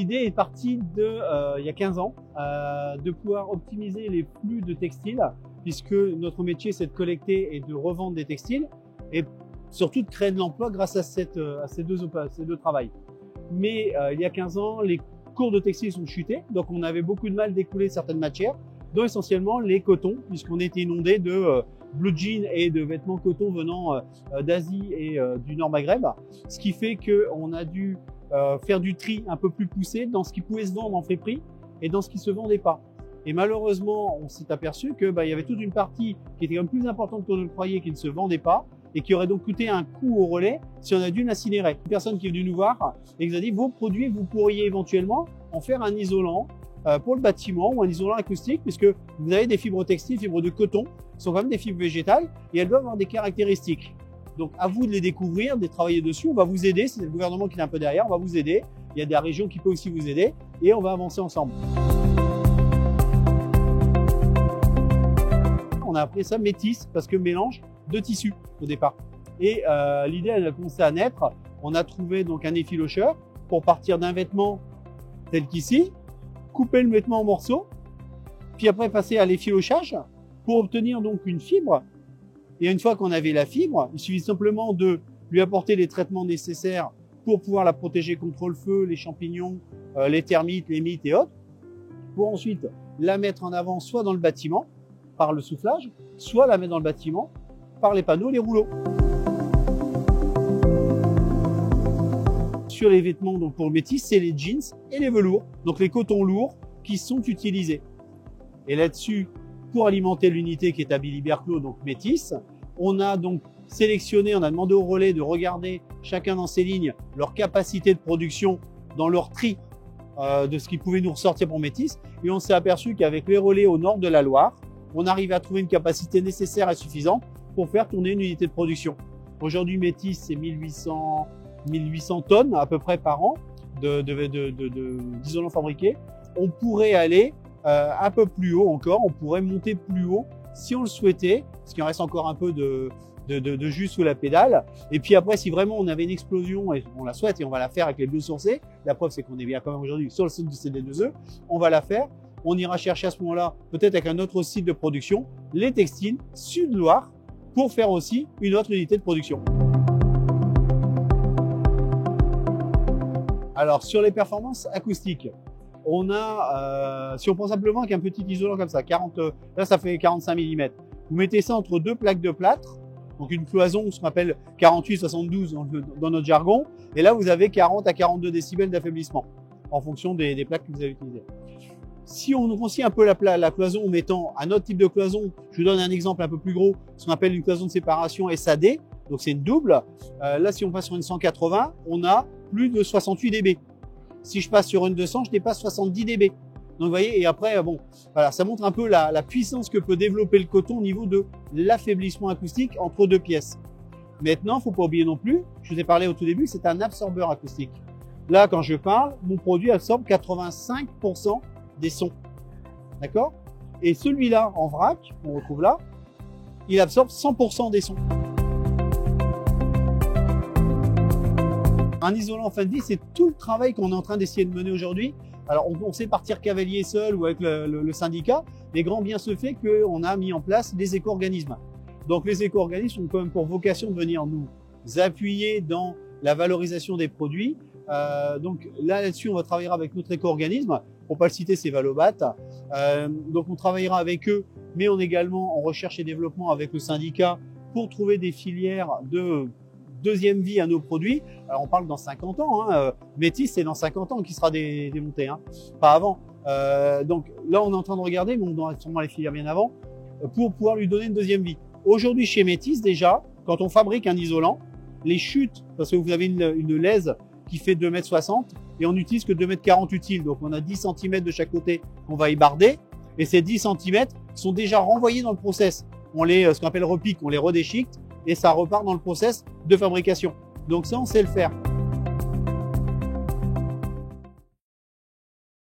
l'idée est partie de, il y a 15 ans, de pouvoir optimiser les flux de textiles, puisque notre métier c'est de collecter et de revendre des textiles, et surtout de créer de l'emploi grâce à ces deux travails. Mais il y a 15 ans, les cours de textiles sont chutés, donc on avait beaucoup de mal d'écouler certaines matières, dont essentiellement les cotons, puisqu'on était inondé de blue jeans et de vêtements coton venant d'Asie et du Nord Maghreb, ce qui fait qu'on a dû faire du tri un peu plus poussé dans ce qui pouvait se vendre en friperie et dans ce qui se vendait pas. Et malheureusement, on s'est aperçu que il y avait toute une partie qui était quand même plus importante qu'on ne le croyait, qui ne se vendait pas et qui aurait donc coûté un coût au relais si on a dû l'incinérer. Une personne qui est venue nous voir et qui nous a dit vos produits, vous pourriez éventuellement en faire un isolant pour le bâtiment ou un isolant acoustique, puisque vous avez des fibres textiles, fibres de coton, qui sont quand même des fibres végétales et elles doivent avoir des caractéristiques. Donc à vous de les découvrir, de travailler dessus, on va vous aider, c'est le gouvernement qui est un peu derrière, on va vous aider, il y a des régions qui peuvent aussi vous aider et on va avancer ensemble. On a appelé ça métis parce que mélange de tissus au départ. Et l'idée elle a commencé à naître, on a trouvé donc un effilocheur pour partir d'un vêtement tel qu'ici, couper le vêtement en morceaux, puis après passer à l'effilochage pour obtenir donc une fibre. Et une fois qu'on avait la fibre, il suffit simplement de lui apporter les traitements nécessaires pour pouvoir la protéger contre le feu, les champignons, les termites, les mites et autres, pour ensuite la mettre en avant soit dans le bâtiment par le soufflage, soit la mettre dans le bâtiment par les panneaux, les rouleaux. Sur les vêtements, donc pour le métis, c'est les jeans et les velours, donc les cotons lourds qui sont utilisés. Et là-dessus, pour alimenter l'unité qui est à Billy-Berclos, donc métis, on a donc sélectionné, on a demandé au relais de regarder chacun dans ses lignes leur capacité de production dans leur tri de ce qui pouvait nous ressortir pour métis. Et on s'est aperçu qu'avec les relais au nord de la Loire, on arrivait à trouver une capacité nécessaire et suffisante pour faire tourner une unité de production. Aujourd'hui, métis, c'est 1800 tonnes à peu près par an d'isolants fabriqués. On pourrait aller un peu plus haut encore, on pourrait monter plus haut si on le souhaitait, parce qu'il reste encore un peu de jus sous la pédale. Et puis après, si vraiment on avait une explosion, et on la souhaite, et on va la faire avec les biosourcés, la preuve c'est qu'on est bien quand même aujourd'hui sur le site du CD2E, on va la faire, on ira chercher à ce moment-là, peut-être avec un autre site de production, les textiles Sud-Loire, pour faire aussi une autre unité de production. Alors sur les performances acoustiques, on a, si on prend simplement qu'un petit isolant comme ça, là ça fait 45 mm, vous mettez ça entre deux plaques de plâtre, donc une cloison, ce qu'on appelle 48-72 dans notre jargon, et là vous avez 40 à 42 décibels d'affaiblissement, en fonction des plaques que vous avez utilisées. Si on grossit un peu la cloison en mettant un autre type de cloison, je vous donne un exemple un peu plus gros, ce qu'on appelle une cloison de séparation SAD, donc c'est une double, là si on passe sur une 180, on a plus de 68 dB. Si je passe sur une 200, je dépasse 70 dB. Donc vous voyez, et après, bon, voilà, ça montre un peu la puissance que peut développer le coton au niveau de l'affaiblissement acoustique entre deux pièces. Maintenant, faut pas oublier non plus, je vous ai parlé au tout début, c'est un absorbeur acoustique. Là, quand je parle, mon produit absorbe 85% des sons. D'accord? Et celui-là, en vrac, qu'on retrouve là, il absorbe 100% des sons. Un isolant fin de vie, c'est tout le travail qu'on est en train d'essayer de mener aujourd'hui. Alors, on sait partir cavalier seul ou avec le syndicat, mais grand bien se fait qu'on a mis en place des éco-organismes. Donc, les éco-organismes ont quand même pour vocation de venir nous appuyer dans la valorisation des produits. Donc là-dessus, on va travailler avec notre éco-organisme. Pour pas le citer, c'est Valobat. Donc, on travaillera avec eux, mais on est également en recherche et développement avec le syndicat pour trouver des filières de deuxième vie à nos produits. Alors on parle dans 50 ans, hein. Métis c'est dans 50 ans qui sera démonté, hein. Pas avant. Donc là on est en train de regarder, mais on doit sûrement les filières bien avant, pour pouvoir lui donner une deuxième vie. Aujourd'hui chez Métis déjà, quand on fabrique un isolant, les chutes, parce que vous avez une laise qui fait 2,60 m et on n'utilise que 2,40 m utiles, donc on a 10 cm de chaque côté qu'on va ébarder, et ces 10 cm sont déjà renvoyés dans le process. On les, ce qu'on appelle repique, on les redéchiquette, et ça repart dans le process de fabrication. Donc ça, on sait le faire.